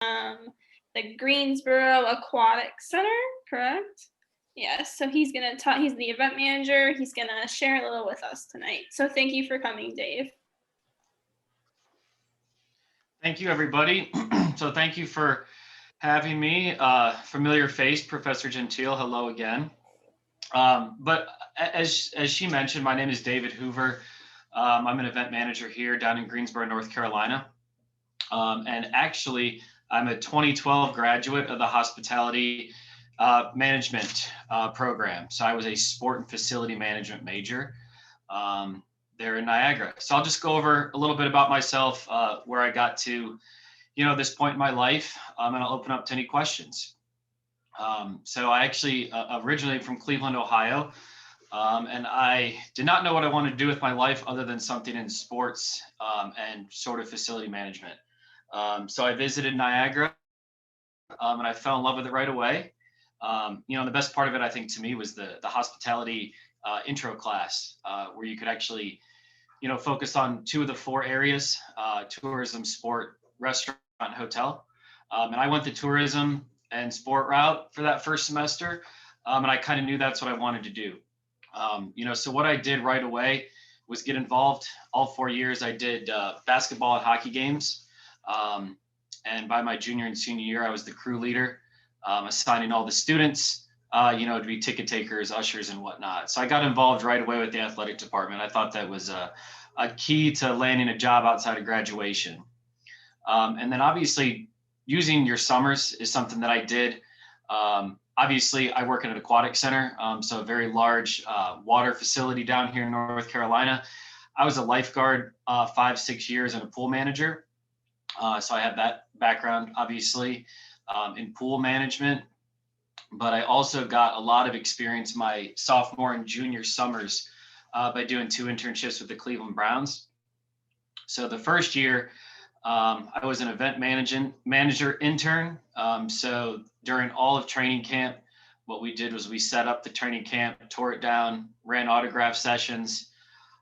the Greensboro Aquatic Center, correct? Yes, so he's gonna talk. He's the event manager. He's gonna share a little with us tonight. So thank you for coming, Dave. Thank you, everybody. So thank you for having me. Familiar face, Professor Gentile. Hello again. But as she mentioned, my name is David Hoover. I'm an event manager here down in Greensboro, North Carolina. And actually, I'm a 2012 graduate of the hospitality management program. So I was a sport and facility management major there in Niagara. So I'll just go over a little bit about myself, where I got to, this point in my life, and I'll open up to any questions. So I actually originated from Cleveland, Ohio, and I did not know what I wanted to do with my life other than something in sports and sort of facility management. So I visited Niagara, and I fell in love with it right away. The best part of it, I think, to me, was the hospitality intro class, where you could actually, focus on 2 of the 4 areas: tourism, sport, restaurant, and hotel. And I went the tourism and sport route for that first semester, and I kind of knew that's what I wanted to do. So what I did right away was get involved. All 4 years, I did basketball and hockey games. And by my junior and senior year, I was the crew leader, assigning all the students, to be ticket takers, ushers, and whatnot. So I got involved right away with the athletic department. I thought that was a key to landing a job outside of graduation. And then obviously using your summers is something that I did. Obviously, I work at an aquatic center, so a very large water facility down here in North Carolina. I was a lifeguard 5-6 years and a pool manager. So I have that background, obviously, in pool management. But I also got a lot of experience my sophomore and junior summers by doing 2 internships with the Cleveland Browns. So the first year, I was an event manager intern. So during all of training camp, what we did was we set up the training camp, tore it down, ran autograph sessions,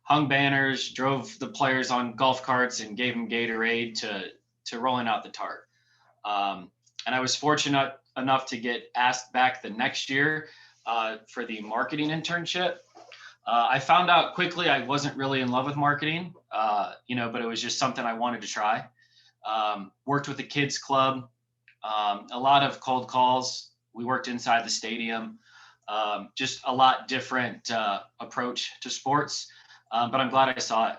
hung banners, drove the players on golf carts, and gave them Gatorade to rolling out the tarp. And I was fortunate enough to get asked back the next year for the marketing internship. I found out quickly I wasn't really in love with marketing, but it was just something I wanted to try. Worked with the kids club, a lot of cold calls. We worked inside the stadium, just a lot different approach to sports. But I'm glad I saw it.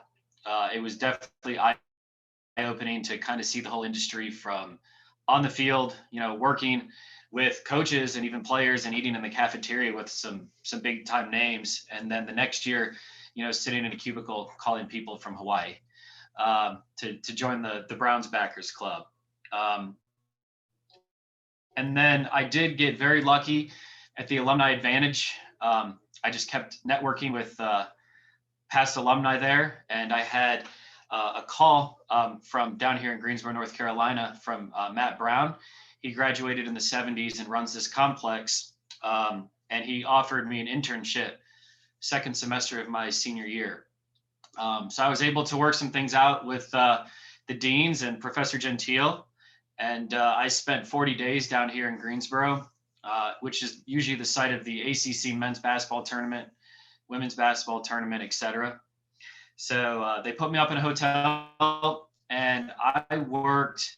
It was definitely eye-opening to kind of see the whole industry from on the field, working with coaches and even players and eating in the cafeteria with some big time names. And then the next year, sitting in a cubicle calling people from Hawaii to join the Browns backers club. And then I did get very lucky at the Alumni Advantage. I just kept networking with past alumni there. And I had a call from down here in Greensboro, North Carolina, from Matt Brown. He graduated in the 70s and runs this complex. And he offered me an internship second semester of my senior year. So I was able to work some things out with the deans and Professor Gentile. And I spent 40 days down here in Greensboro, which is usually the site of the ACC men's basketball tournament, women's basketball tournament, etc. So they put me up in a hotel, and I worked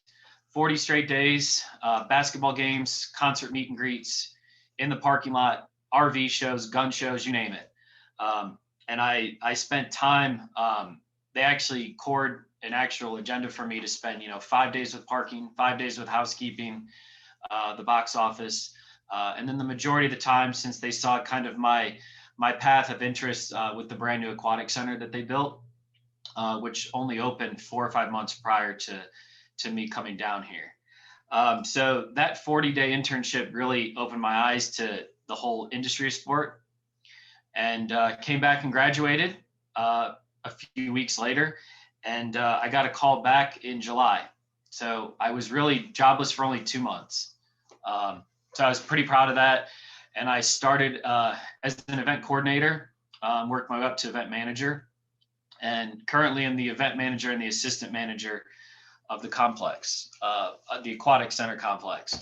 40 straight days, basketball games, concert meet and greets, in the parking lot, RV shows, gun shows, you name it. And I spent time, they actually cored an actual agenda for me to spend, 5 days with parking, 5 days with housekeeping, the box office. And then the majority of the time, since they saw kind of my path of interest with the brand new aquatic center that they built, which only opened 4 or 5 months prior to me coming down here. So that 40-day internship really opened my eyes to the whole industry of sport, and came back and graduated a few weeks later. And I got a call back in July. So I was really jobless for only 2 months. So I was pretty proud of that. And I started as an event coordinator, worked my way up to event manager, and currently I'm the event manager and the assistant manager the complex, the Aquatic Center complex.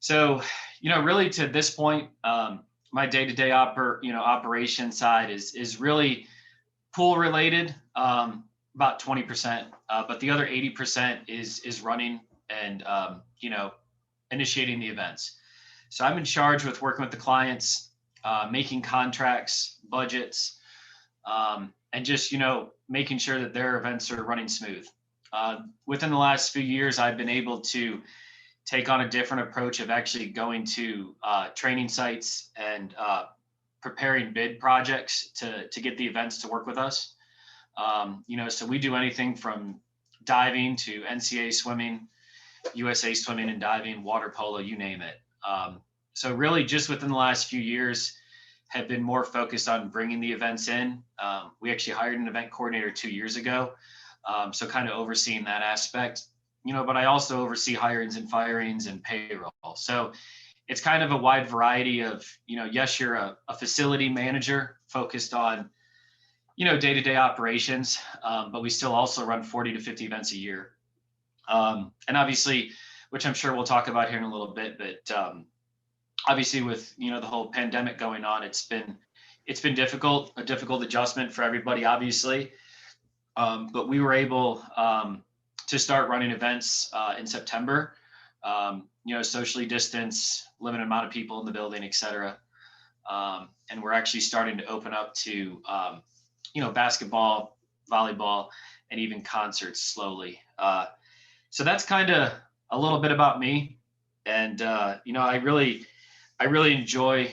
So, really to this point, my day-to-day operation side is really pool related, about 20%, but the other 80% is running and initiating the events. So I'm in charge with working with the clients, making contracts, budgets, and just making sure that their events are running smooth. Within the last few years, I've been able to take on a different approach of actually going to training sites and preparing bid projects to get the events to work with us. So we do anything from diving to NCAA swimming, USA swimming and diving, water polo, you name it. So really just within the last few years have been more focused on bringing the events in. We actually hired an event coordinator 2 years ago. So kind of overseeing that aspect, but I also oversee hirings and firings and payroll. So it's kind of a wide variety of, yes, you're a facility manager focused on, day-to-day operations, but we still also run 40 to 50 events a year. And obviously, which I'm sure we'll talk about here in a little bit, but obviously with, the whole pandemic going on, it's been a difficult adjustment for everybody, obviously. But we were able to start running events in September, socially distance, limited amount of people in the building, et cetera. And we're actually starting to open up to, basketball, volleyball, and even concerts slowly. So that's kind of a little bit about me. And, I really enjoy,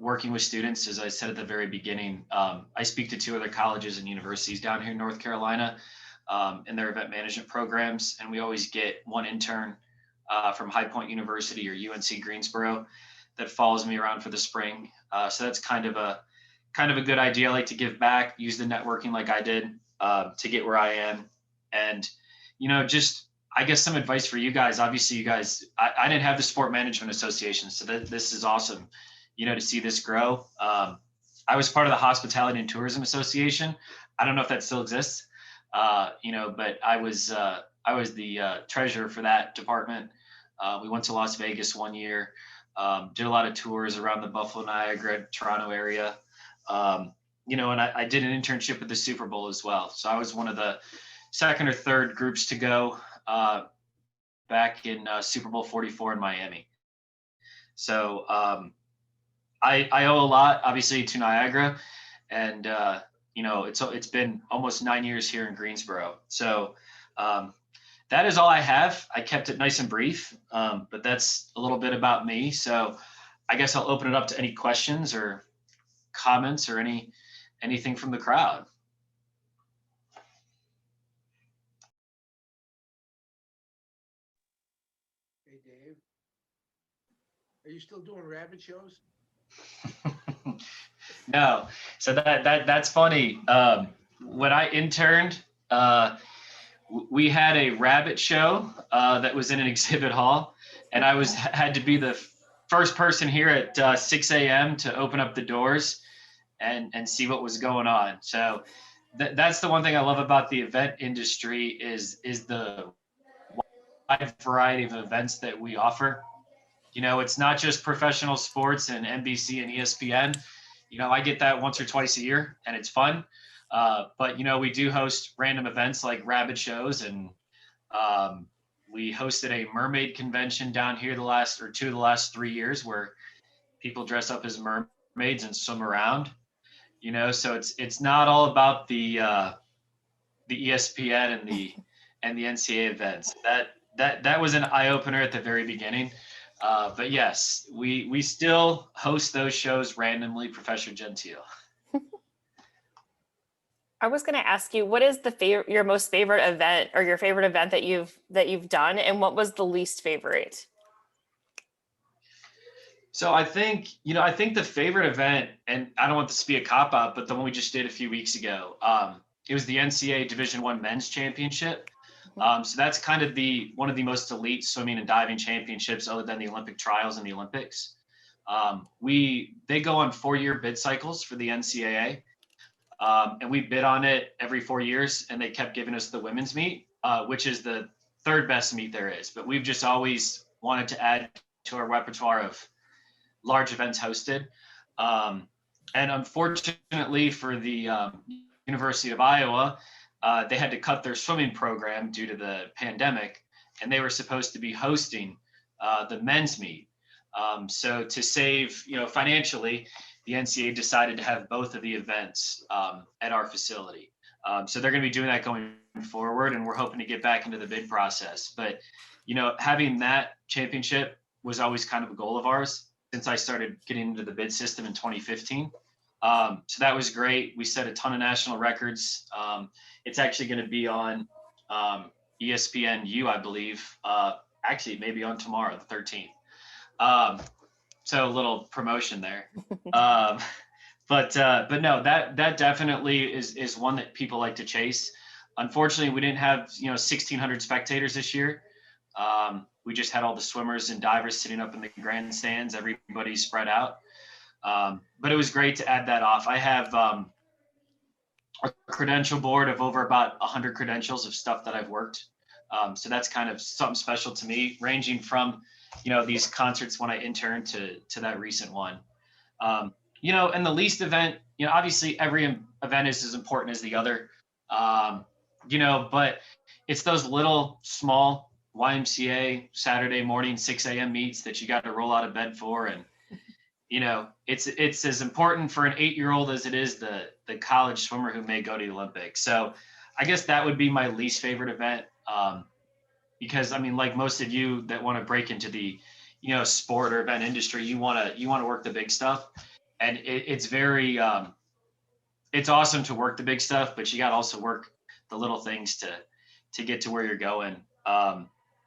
working with students. As I said at the very beginning, I speak to 2 other colleges and universities down here in North Carolina in their event management programs. And we always get one intern from High Point University or UNC Greensboro that follows me around for the spring. So that's kind of a good idea. I like to give back, use the networking like I did to get where I am. And, just, I guess some advice for you guys. Obviously, you guys, I didn't have the Sport Management Association, so this is awesome, to see this grow. I was part of the Hospitality and Tourism Association. I don't know if that still exists, but I was the treasurer for that department. We went to Las Vegas one year, did a lot of tours around the Buffalo, Niagara, Toronto area. And I did an internship with the Super Bowl as well. So I was one of the second or third groups to go back in Super Bowl 44 in Miami. So I owe a lot, obviously, to Niagara, and it's been almost 9 years here in Greensboro. So that is all I have. I kept it nice and brief, but that's a little bit about me. So I guess I'll open it up to any questions or comments or anything from the crowd. Hey, Dave, are you still doing rabbit shows? No. So that's funny. When I interned, we had a rabbit show that was in an exhibit hall, and I had to be the first person here at 6 a.m. to open up the doors and see what was going on. So that's the one thing I love about the event industry is the wide variety of events that we offer. It's not just professional sports and NBC and ESPN. I get that once or twice a year and it's fun. But we do host random events like rabbit shows, and we hosted a mermaid convention down here the last 3 years where people dress up as mermaids and swim around. So it's not all about the ESPN and the NCAA events. That was an eye opener at the very beginning. But yes, we still host those shows randomly, Professor Gentile. I was going to ask you, what is your most favorite event or your favorite event that you've done, and what was the least favorite? So I think the favorite event, and I don't want this to be a cop out, but the one we just did a few weeks ago, it was the NCAA Division I Men's Championship. So that's kind of one of the most elite swimming and diving championships other than the Olympic trials and the Olympics. They go on 4-year bid cycles for the NCAA. And we bid on it every 4 years, and they kept giving us the women's meet, which is the third best meet there is, but we've just always wanted to add to our repertoire of large events hosted. And unfortunately for the University of Iowa, they had to cut their swimming program due to the pandemic, and they were supposed to be hosting the men's meet. So to save, financially, the NCAA decided to have both of the events at our facility. So they're going to be doing that going forward, and we're hoping to get back into the bid process. But, having that championship was always kind of a goal of ours since I started getting into the bid system in 2015. So that was great. We set a ton of national records. It's actually going to be on ESPNU, I believe. Actually, maybe on tomorrow, the 13th. So a little promotion there. But no, that definitely is one that people like to chase. Unfortunately, we didn't have 1,600 spectators this year. We just had all the swimmers and divers sitting up in the grandstands. Everybody spread out. But it was great to add that off. I have a credential board of over about 100 credentials of stuff that I've worked. So that's kind of something special to me, ranging from these concerts when I interned to that recent one. And the least event, obviously every event is as important as the other, but it's those little small YMCA Saturday morning 6 a.m. meets that you got to roll out of bed for. And, it's as important for an 8-year-old as it is the college swimmer who may go to the Olympics. So I guess that would be my least favorite event. Because like most of you that want to break into the, sport or event industry, you want to work the big stuff. And it's very, it's awesome to work the big stuff, but you got to also work the little things to get to where you're going.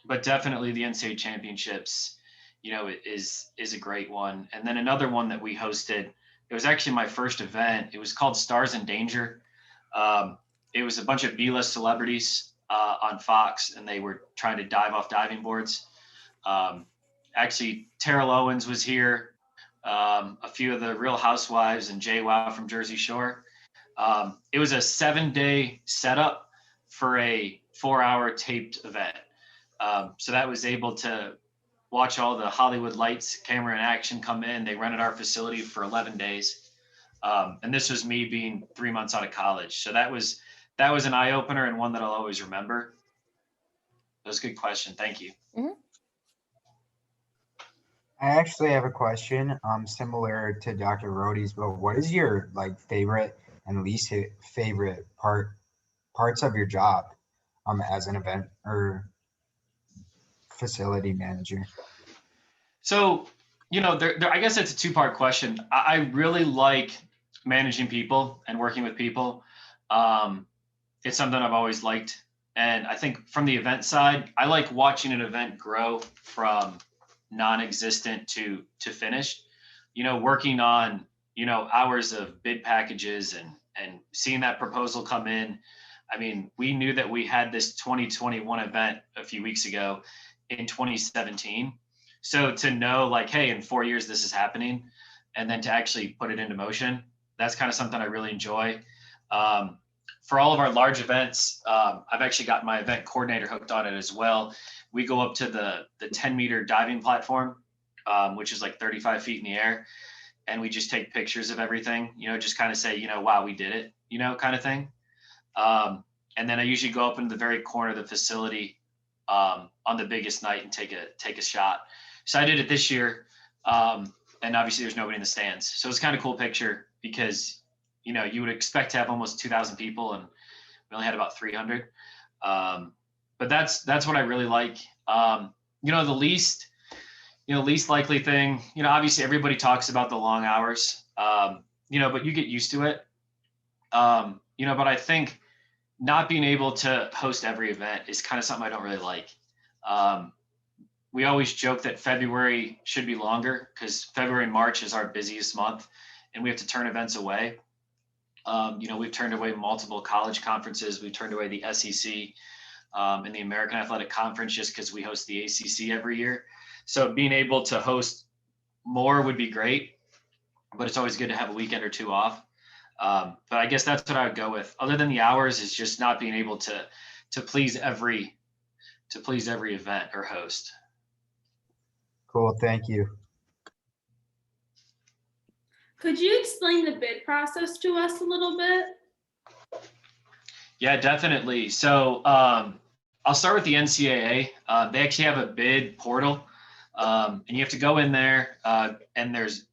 But definitely the NCAA championships, is a great one. And then another one that we hosted, it was actually my first event. It was called Stars in Danger. It was a bunch of B-list celebrities on Fox, and they were trying to dive off diving boards. Actually, Terrell Owens was here. A few of the Real Housewives and JWoww from Jersey Shore. It was a 7-day setup for a 4-hour taped event. So that was able to watch all the Hollywood lights, camera and action come in. They rented our facility for 11 days. And this was me being 3 months out of college. So that was an eye opener and one that I'll always remember. That was a good question. Thank you. Mhm. I actually have a question, similar to Dr. Rohde's, but what is your favorite and least favorite parts of your job, as an event or facility manager? So, I guess it's a 2-part question. I really like managing people and working with people. It's something I've always liked. And I think from the event side, I like watching an event grow from non-existent to finished, working on, hours of bid packages and seeing that proposal come in. We knew that we had this 2021 event a few weeks ago in 2017. So to know hey, in 4 years, this is happening, and then to actually put it into motion, that's kind of something I really enjoy. For all of our large events, I've actually got my event coordinator hooked on it as well. We go up to the 10-meter diving platform, which is 35 feet in the air. And we just take pictures of everything, just kind of say, wow, we did it, kind of thing. And then I usually go up into the very corner of the facility on the biggest night and take a shot. So I did it this year. And obviously there's nobody in the stands. So it's kind of cool picture because, you would expect to have almost 2,000 people and we only had about 300. But that's what I really like. The least likely thing, obviously everybody talks about the long hours, but you get used to it. But I think not being able to host every event is kind of something I don't really like. We always joke that February should be longer because February and March is our busiest month and we have to turn events away. We've turned away multiple college conferences. We turned away the SEC and the American Athletic Conference just because we host the ACC every year. So being able to host more would be great, but it's always good to have a weekend or two off. But I guess that's what I would go with. Other than the hours, is just not being able to please every to please every event or host. Cool, thank you. Could you explain the bid process to us a little bit? Yeah, definitely. So I'll start with the NCAA. They actually have a bid portal, and you have to go in there, and there's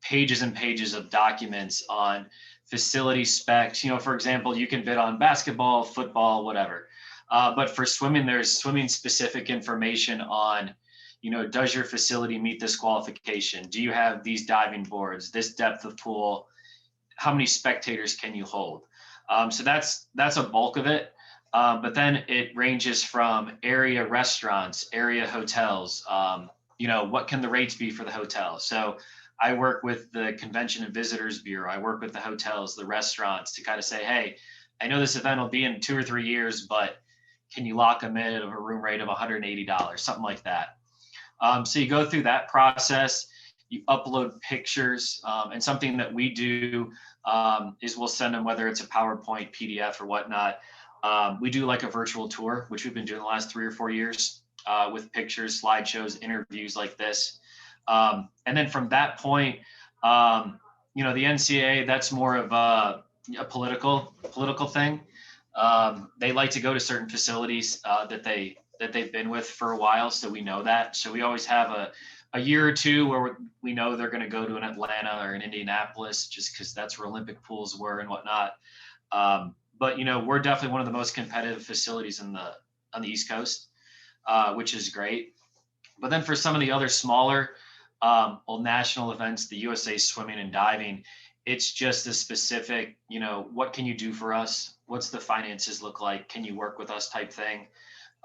pages and pages of documents on facility specs. You know, for example, you can bid on basketball, football, whatever. But for swimming, there's swimming specific information on, you know, does your facility meet this qualification? Do you have these diving boards, this depth of pool? How many spectators can you hold? So that's a bulk of it. But then it ranges from area restaurants, area hotels. You know, what can the rates be for the hotel? So I work with the Convention and Visitors Bureau. I work with the hotels, the restaurants to kind of say, hey, I know this event will be in 2 or 3 years, but can you lock them in at a room rate of $180, something like that. So you go through that process, you upload pictures, and something that we do is we'll send them, whether it's a PowerPoint, PDF, or whatnot. We do like a virtual tour, which we've been doing the last 3 or 4 years with pictures, slideshows, interviews like this. And then from that point, you know, the NCAA, that's more of a political thing. They like to go to certain facilities that they've been with for a while, so we know that. So we always have a year or two where we know they're going to go to an Atlanta or an Indianapolis, just because that's where Olympic pools were and whatnot. But you know, we're definitely one of the most competitive facilities on the East Coast, which is great. But then for some of the other smaller national events, the USA Swimming and Diving, it's just a specific, you know, what can you do for us? What's the finances look like? Can you work with us type thing?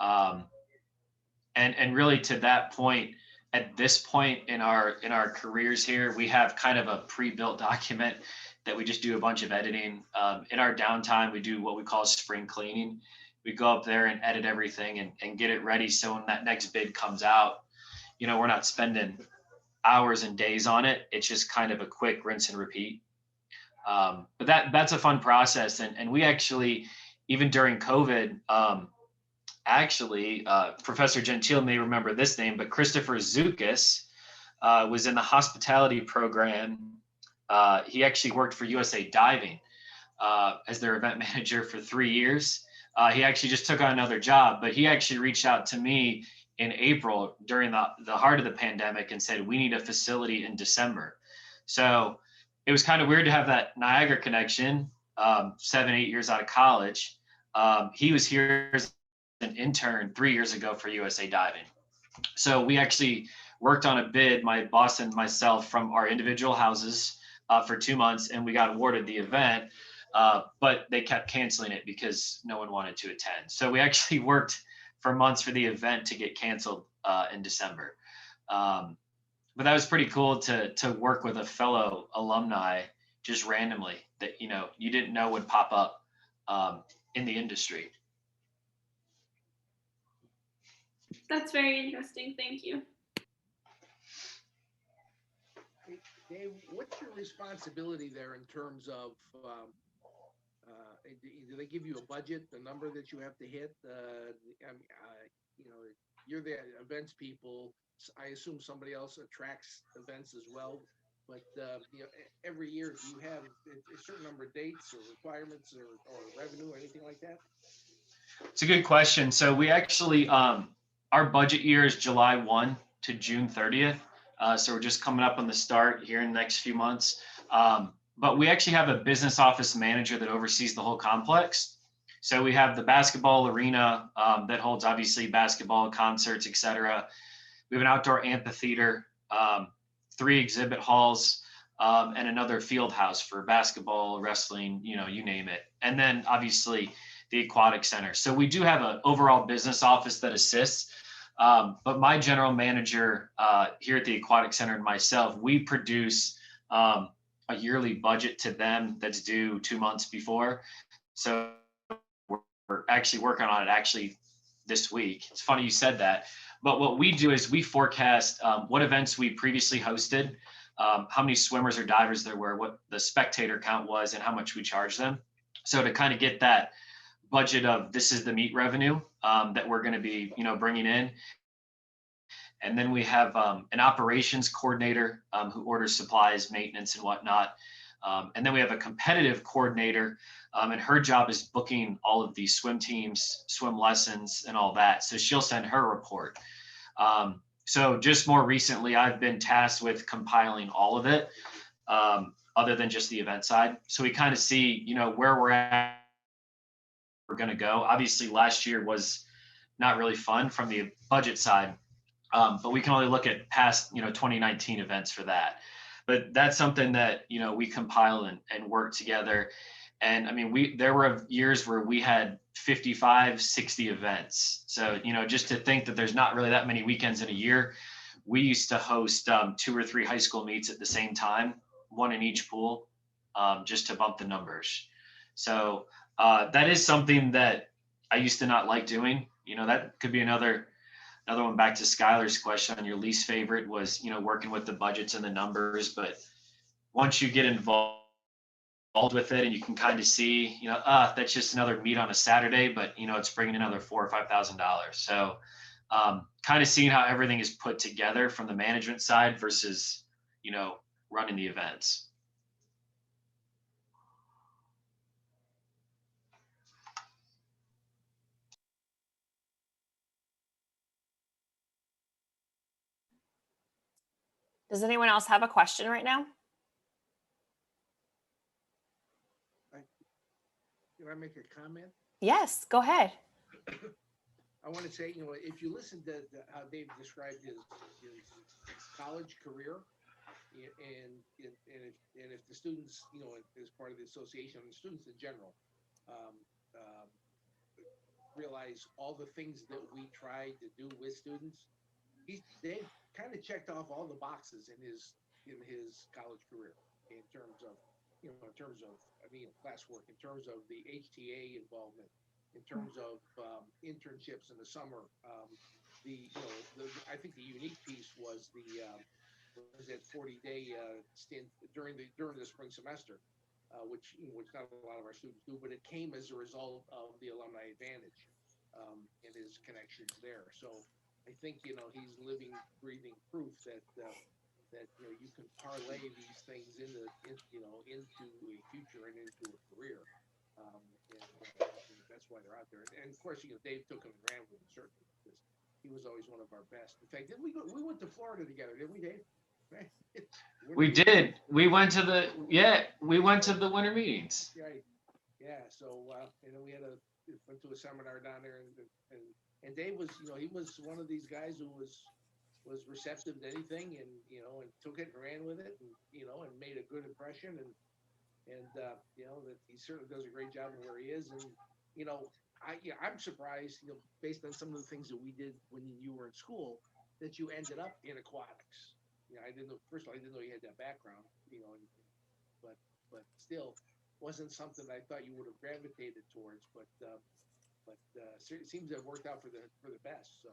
And really to that point, at this point in our careers here, we have kind of a pre-built document that we just do a bunch of editing. In our downtime, we do what we call spring cleaning. We go up there and edit everything and get it ready. So when that next bid comes out, you know, we're not spending hours and days on it. It's just kind of a quick rinse and repeat. But that's a fun process. And we actually, even during COVID, Professor Gentile may remember this name, but Christopher Zukis was in the hospitality program. He actually worked for USA Diving as their event manager for 3 years. He actually just took on another job, but he actually reached out to me in April during the heart of the pandemic and said, we need a facility in December. So it was kind of weird to have that Niagara connection, 7, 8 years out of college. He was here as an intern 3 years ago for USA Diving. So we actually worked on a bid, my boss and myself, from our individual houses for 2 months, and we got awarded the event, but they kept canceling it because no one wanted to attend. So we actually worked for months for the event to get canceled in December. But that was pretty cool to work with a fellow alumni just randomly that, you know, you didn't know would pop up in the industry. That's very interesting. Thank you. Dave, what's your responsibility there in terms of, do they give you a budget, the number that you have to hit? You know, you're the events people. I assume somebody else attracts events as well. But you know, every year, do you have a certain number of dates or requirements or revenue or anything like that? It's a good question. So we actually, our budget year is July 1 to June 30th. So we're just coming up on the start here in the next few months. But we actually have a business office manager that oversees the whole complex. So we have the basketball arena that holds obviously basketball, concerts, etc. We have an outdoor amphitheater, 3 exhibit halls, and another field house for basketball, wrestling, you know, you name it. And then obviously the Aquatic Center. So we do have an overall business office that assists. But my general manager here at the Aquatic Center and myself, we produce a yearly budget to them that's due 2 months before. So we're actually working on it this week. It's funny you said that. But what we do is we forecast what events we previously hosted, how many swimmers or divers there were, what the spectator count was, and how much we charge them. So to kind of get that budget of this is the meet revenue that we're going to be, bringing in. And then we have an operations coordinator who orders supplies, maintenance, and whatnot. And then we have a competitive coordinator, and her job is booking all of these swim teams, swim lessons, and all that. So she'll send her report. So just more recently, I've been tasked with compiling all of it, other than just the event side. So we kind of see, where we're at, we're going to go. Obviously, last year was not really fun from the budget side. But we can only look at past, 2019 events for that. But that's something that, we compile and work together. And I mean, there were years where we had 55, 60 events. So, just to think that there's not really that many weekends in a year, we used to host 2 or 3 high school meets at the same time, one in each pool, just to bump the numbers. So that is something that I used to not like doing. That could be another one. Back to Skylar's question on your least favorite was, working with the budgets and the numbers. But once you get involved with it and you can kind of see, that's just another meet on a Saturday, but it's bringing another $4,000 or $5,000. So kind of seeing how everything is put together from the management side versus, running the events. Does anyone else have a question right now? Can I make a comment? Yes, go ahead. I want to say, if you listen to how Dave described his college career, and if the students, as part of the association, and the students in general, realize all the things that we try to do with students, Dave kind of checked off all the boxes in his college career in terms of classwork, in terms of the HTA involvement, in terms of internships in the summer. I think the unique piece was that 40-day stint during the spring semester, which not a lot of our students do, but it came as a result of the Alumni Advantage and his connections there. So I think he's living, breathing proof that you can parlay these things into a future and into a career, and that's why they're out there. And of course, Dave took him and ran with him, certainly, because he was always one of our best. In fact, we went to Florida together, didn't we, Dave? We did. We went to the winter meetings. Right. Yeah. So we went to a seminar down there, and Dave was he was one of these guys who was receptive to anything, and took it and ran with it, and and made a good impression, and that he certainly does a great job of where he is. And I'm surprised, based on some of the things that we did when you were in school, that you ended up in aquatics. I didn't know you had that background, but still wasn't something I thought you would have gravitated towards, but it seems to have worked out for the best. So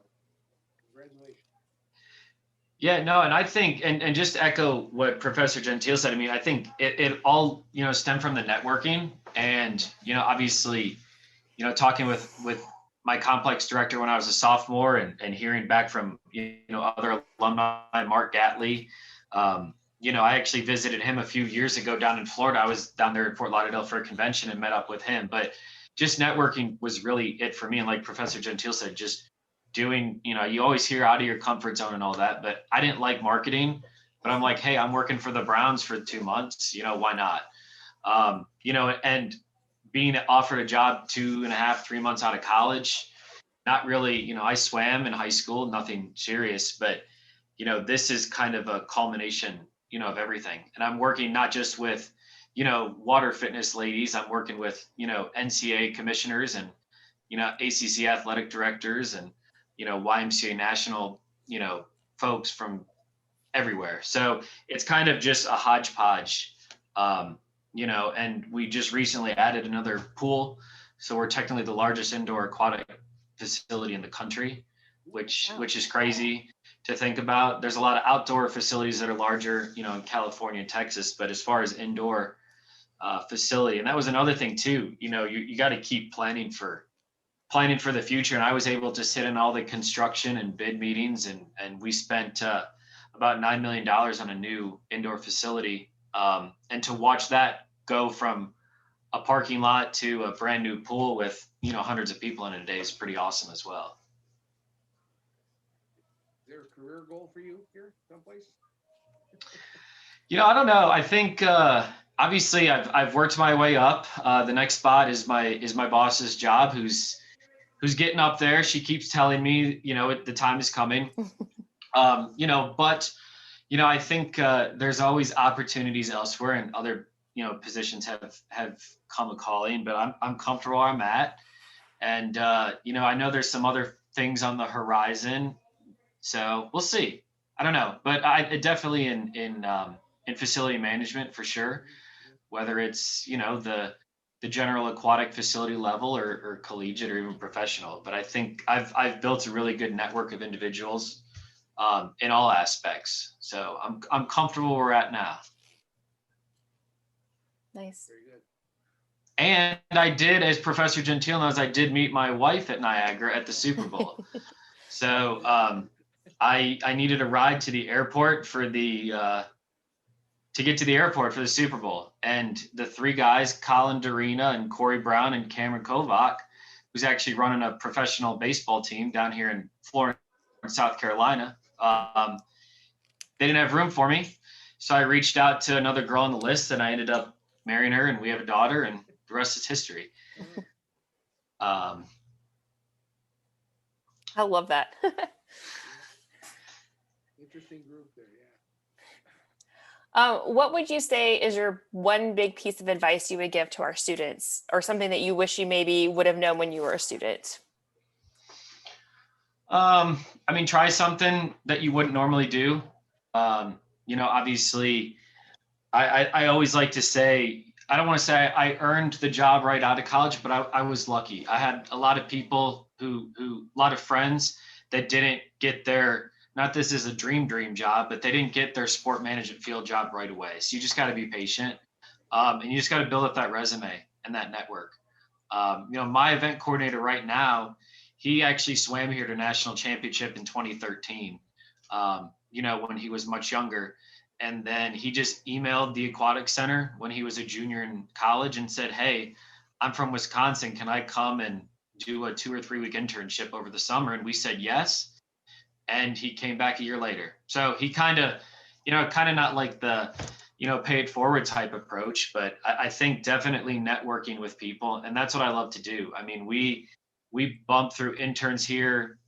congratulations. Yeah, no, and I think, and just to echo what Professor Gentile said, I mean, I think it all, stemmed from the networking, and, obviously, talking with my complex director when I was a sophomore, and hearing back from, other alumni, Mark Gatley. I actually visited him a few years ago down in Florida. I was down there in Fort Lauderdale for a convention and met up with him, but just networking was really it for me. And like Professor Gentile said, just doing, you always hear out of your comfort zone and all that, but I didn't like marketing, but I'm like, hey, I'm working for the Browns for 2 months, why not? And being offered a job 2.5, 3 months out of college, not really, I swam in high school, nothing serious, but, this is kind of a culmination, of everything. And I'm working not just with, water fitness ladies, I'm working with, NCAA commissioners and, ACC athletic directors and, YMCA national, folks from everywhere. So it's kind of just a hodgepodge, and we just recently added another pool. So we're technically the largest indoor aquatic facility in the country, which is crazy to think about. There's a lot of outdoor facilities that are larger, in California and Texas, but as far as indoor, facility. And that was another thing too. You got to keep planning for the future. And I was able to sit in all the construction and bid meetings, and we spent about $9 million on a new indoor facility. And to watch that go from a parking lot to a brand new pool with, hundreds of people in it a day is pretty awesome as well. Is there a career goal for you here someplace? I don't know. I think obviously I've worked my way up. The next spot is my boss's job, who's getting up there. She keeps telling me, the time is coming. But I think there's always opportunities elsewhere, and other positions have come a calling. But I'm comfortable where I'm at, and I know there's some other things on the horizon. So we'll see. I don't know, but I definitely in facility management for sure, whether it's, the general aquatic facility level or collegiate or even professional. But I think I've built a really good network of individuals in all aspects. So I'm comfortable where we're at now. Nice. Very good. And I did, as Professor Gentile knows, I did meet my wife at Niagara at the Super Bowl. So I needed a ride to the airport to get to the airport for the Super Bowl. And the three guys, Colin Dorina and Corey Brown and Cameron Kovac, who's actually running a professional baseball team down here in Florence, South Carolina, they didn't have room for me. So I reached out to another girl on the list, and I ended up marrying her, and we have a daughter, and the rest is history. I love that. Interesting group there, yeah. What would you say is your one big piece of advice you would give to our students, or something that you wish you maybe would have known when you were a student? Try something that you wouldn't normally do. Obviously, I always like to say, I don't want to say I earned the job right out of college, but I was lucky. I had a lot of people a lot of friends that didn't get their, not this is a dream job, but they didn't get their sport management field job right away. So you just got to be patient. And you just got to build up that resume and that network. My event coordinator right now, he actually swam here to national championship in 2013, when he was much younger. And then he just emailed the Aquatic Center when he was a junior in college and said, "Hey, I'm from Wisconsin. Can I come and do a 2 or 3 week internship over the summer?" And we said yes. And he came back a year later. So he kind of not like the, pay it forward type approach, but I think definitely networking with people. And that's what I love to do. We bump through interns here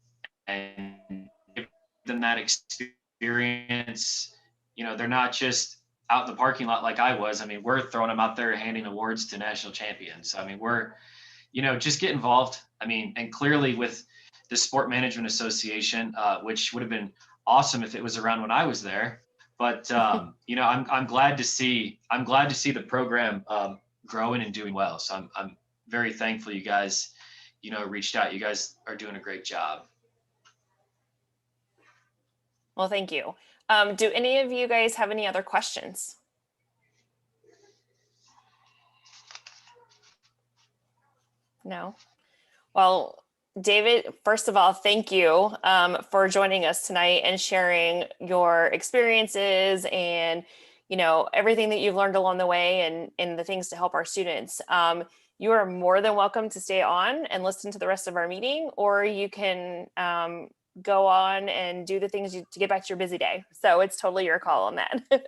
and give them that experience. They're not just out in the parking lot like I was. We're throwing them out there handing awards to national champions. We're, just get involved. And clearly with the Sport Management Association, which would have been awesome if it was around when I was there. But I'm glad to see the program growing and doing well. So I'm very thankful you guys, reached out. You guys are doing a great job. Well, thank you. Do any of you guys have any other questions? No? Well, David, first of all, thank you for joining us tonight and sharing your experiences and, everything that you've learned along the way and the things to help our students. You are more than welcome to stay on and listen to the rest of our meeting, or you can go on and do the things to get back to your busy day. So it's totally your call on that. All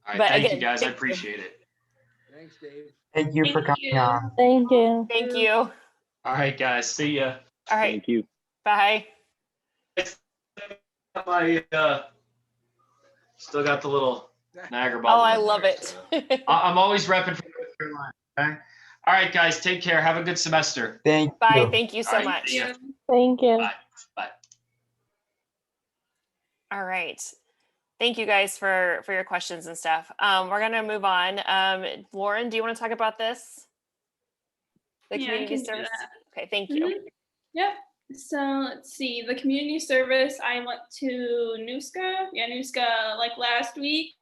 right. But thank again, you guys. I thank you. appreciate it. Thanks, Dave. Thank you for Thank coming you. on. Thank you. Thank you. All All right, guys. See ya. right. Thank you. Bye. My still got the little Niagara ball. Oh, I love it. I'm always repping for North Carolina. Okay. All right, guys. Take care. Have a good semester. Thank Bye. you. Thank you so All right, much. see ya. Thank you. Bye. Bye. All right. Thank you guys for your questions and stuff. We're going to move on. Lauren, do you want to talk about this? The Yeah, I community can do service? that. Okay, thank you. Mhm. Yep. So let's see. The community service, I went to Nooska. Yeah, Nooska like last week.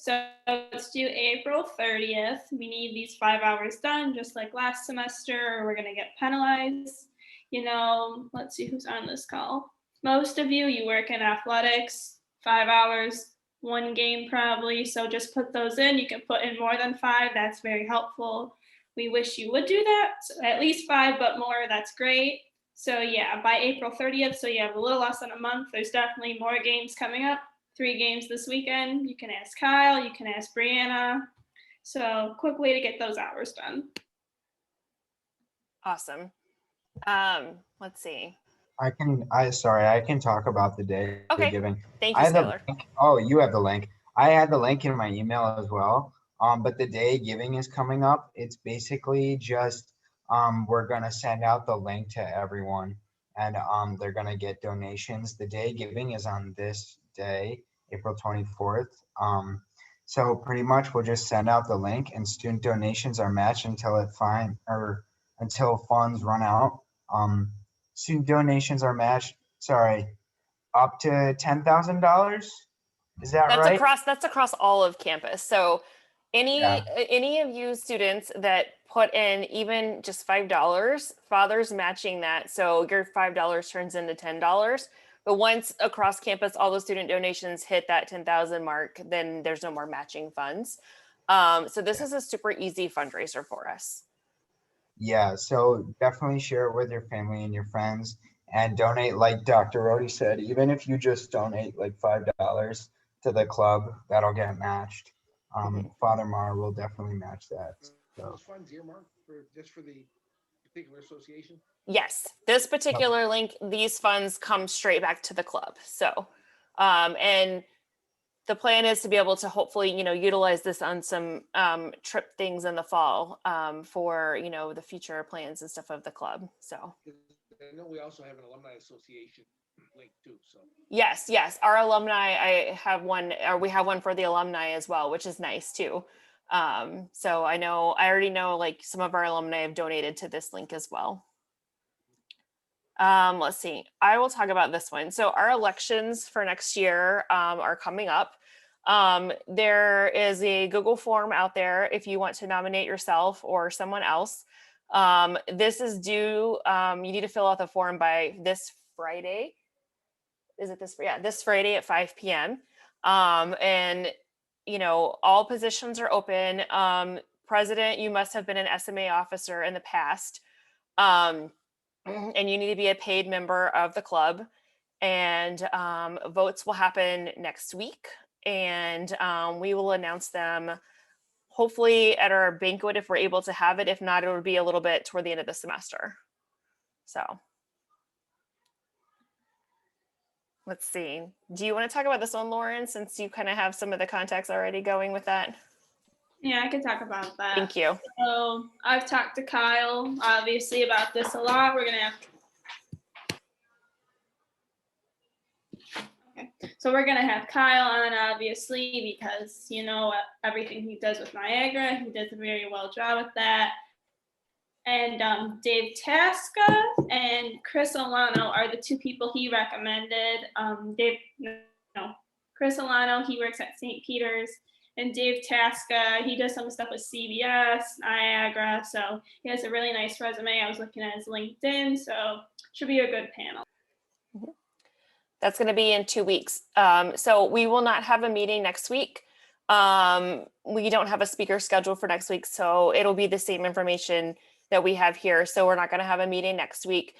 So it's due April 30th. We need these 5 hours done, just like last semester, or we're gonna get penalized. You know, let's see who's on this call. Most of you work in athletics, 5 hours, 1 game probably. So just put those in. You can put in more than 5. That's very helpful. We wish you would do that. So at least 5, but more, that's great. So yeah, by April 30th, so you have a little less than a month. There's definitely more games coming up. 3 games this weekend. You can ask Kyle, you can ask Brianna. So quick way to get those hours done. Awesome. Let's see. I can talk about the day Okay. giving. Thank you, I have the Skylar. link. Oh, you have the link. I had the link in my email as well. But the day giving is coming up. It's basically just we're gonna send out the link to everyone, and they're gonna get donations. The day giving is on this day, April 24th. So pretty much we'll just send out the link, and student donations are matched until until funds run out. Student donations are matched, up to $10,000. Is that right? That's across all of campus. So Yeah. any of you students that put in even just $5, Father's matching that. So your $5 turns into $10. But once across campus, all the student donations hit that 10,000 mark, then there's no more matching funds. So this is a super easy fundraiser for us. Yeah, so definitely share it with your family and your friends and donate, like Dr. Rody said, even if you just donate like $5 to the club, that'll get matched. Father Mar will definitely match that. So Those funds earmarked just for the particular association? Yes, this particular link, these funds come straight back to the club. So, and the plan is to be able to hopefully, utilize this on some trip things in the fall for, the future plans and stuff of the club. So. I know we also have an alumni association link too. So. Yes, our alumni. We have one for the alumni as well, which is nice too. So I already know like some of our alumni have donated to this link as well. Let's see. I will talk about this one. So our elections for next year are coming up. There is a Google form out there if you want to nominate yourself or someone else. This is due. You need to fill out the form by this Friday. Is it this? Yeah, this Friday at 5 p.m. And all positions are open. President, you must have been an SMA officer in the past. And you need to be a paid member of the club, and votes will happen next week, and we will announce them hopefully at our banquet if we're able to have it. If not, it would be a little bit toward the end of the semester. So let's see. Do you want to talk about this one, Lauren, since you kind of have some of the contacts already going with that? Yeah, I can talk about that. Thank you. So I've talked to Kyle, obviously, about this a lot. We're gonna have Kyle on, obviously, because everything he does with Niagara, he does a very well job with that. And Dave Tasca and Chris Alano are the 2 people he recommended. Chris Alano, he works at St. Peter's. And Dave Tasca, he does some stuff with CBS, Niagara. So he has a really nice resume. I was looking at his LinkedIn, so should be a good panel. That's going to be in 2 weeks. So we will not have a meeting next week. We don't have a speaker scheduled for next week, so it'll be the same information that we have here. So we're not going to have a meeting next week.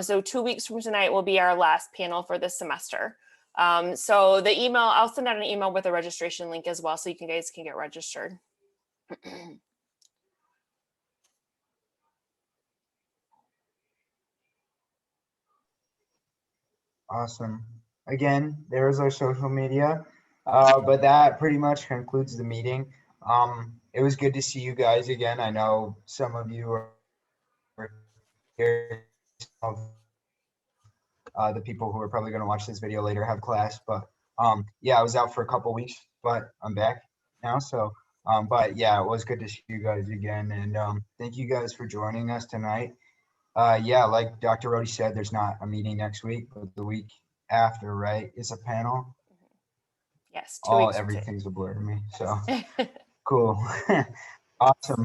So 2 weeks from tonight will be our last panel for this semester. So the email, I'll send out an email with a registration link as well, so you guys can get registered. awesome. Again, there's our social media. But that pretty much concludes the meeting. It was good to see you guys again. I know some of you are here. The people who are probably going to watch this video later have class, but yeah, I was out for a couple weeks, but I'm back now. So, but yeah, it was good to see you guys again, and thank you guys for joining us tonight. Yeah, like Dr. Rody said, there's not a meeting next week, but the week after, right, is a panel. Yes, 2 all weeks. everything's a blur to me. So cool. Awesome.